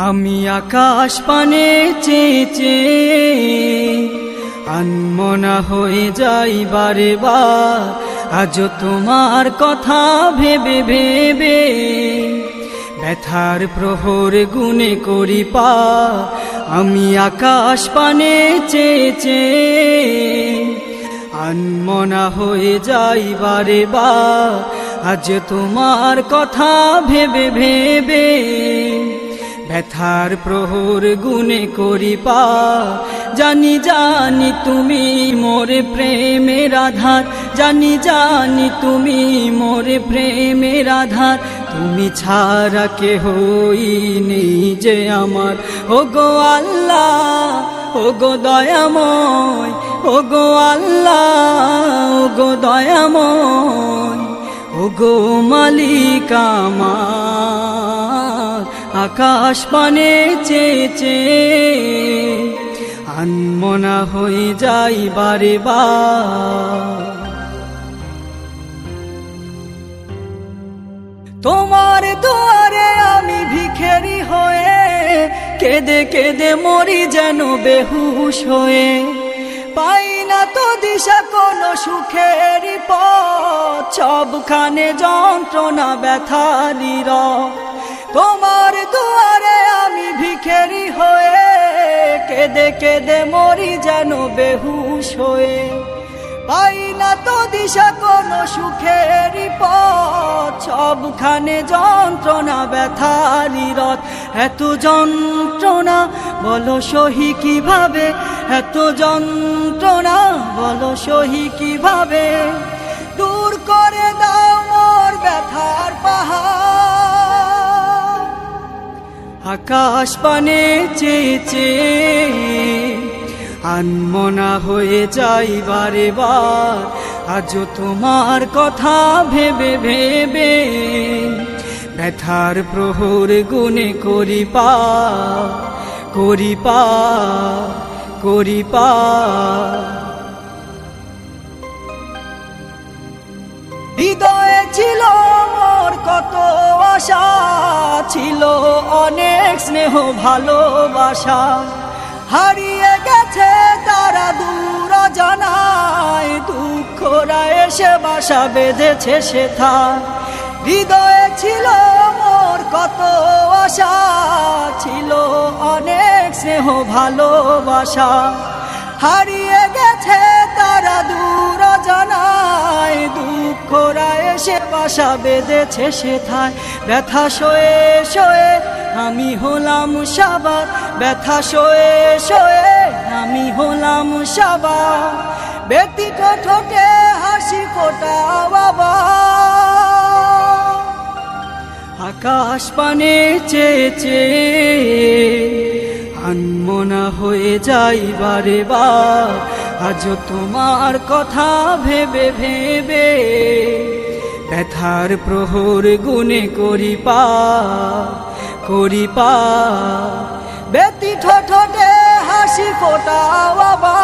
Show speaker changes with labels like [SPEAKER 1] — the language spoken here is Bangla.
[SPEAKER 1] আমি আকাশ পানে চেয়ে আনমনা হয়ে যাই বারে বার, আজ তোমার কথা ভেবে ভেবে ব্যথার প্রহর গুনে করি পা। আমি আকাশ পানে চেয়ে আনমনা হয়ে যাই বারে বার, আজ তোমার কথা ভেবে ভেবে ব্যথার প্রহর গুনে করি পা। জানি জানি তুমি মোরে প্রেমের আধার, জানি জানি তুমি মোরে প্রেমের আধার, তুমি ছাড়া কে হইনি যে আমার। ও গো আল্লাহ, ও গো দয়াময়, ও গো আল্লাহ, ও গো দয়াময়, ও গো মালিক আমার। আকাশ পানে চেয়ে আনমনা হয়ে যাই বারে বার। তোমার দুয়ারে আমি ভিখারি হয়ে কেঁদে কেঁদে মরি যেন বেহুশ হয়ে, পাই না তো দিশা কোনো সুখের পথ, সবখানে যন্ত্রণা ব্যথা নীরব। তোমার দুয়ারে আমি ভিখারি হয়ে কেঁদে কেঁদে মরি যেন বেহুশ হয়ে, পাই না তো দিশা কোনো সুখের পথ, সবখানে যন্ত্রণা ব্যথা নীরব। এত যন্ত্রণা বলো সহি কিভাবে, এত যন্ত্রণা বলো সহি কিভাবে, দূর করে দাও মোর ব্যথার পাহাড়। আকাশ পানে চেয়ে আনমনা হয়ে যাই বারে বার, আজ তোমার কথা ভেবে ভেবে ব্যথার প্রহর গুনে করি পা, করি পা, করি পা। হৃদয়ে ছিল মোর কত আশা, ছিল অনেক স্নেহ ভালোবাসা, হারিয়ে গেছে তারা দূর জানায়, দুঃখরা এসে বাসা বেঁধেছে সেথা। হৃদয়ে ছিল মোর কত আশা, ছিল অনেক স্নেহ ভালোবাসা, হারিয়ে গেছে তারা দূর জানায়, দুঃখরা এসে বাসা বেঁধেছে সেথায়। ব্যথা সয়ে সয়ে আমি হলাম সাবার, ব্যথা সয়ে সয়ে আমি হলাম সাবার, ব্যতীত ঠোঁটে হাসি ফোটা বাবা। আকাশ পানে চেয়ে আনমনা হয়ে যাই বারে বার, আজ তোমার কথা ভেবে ভেবে ব্যথার প্রহর গুনে করি পা, করি পা, ব্যতীত ঠোঁটে হাসি ফোটা বাবা।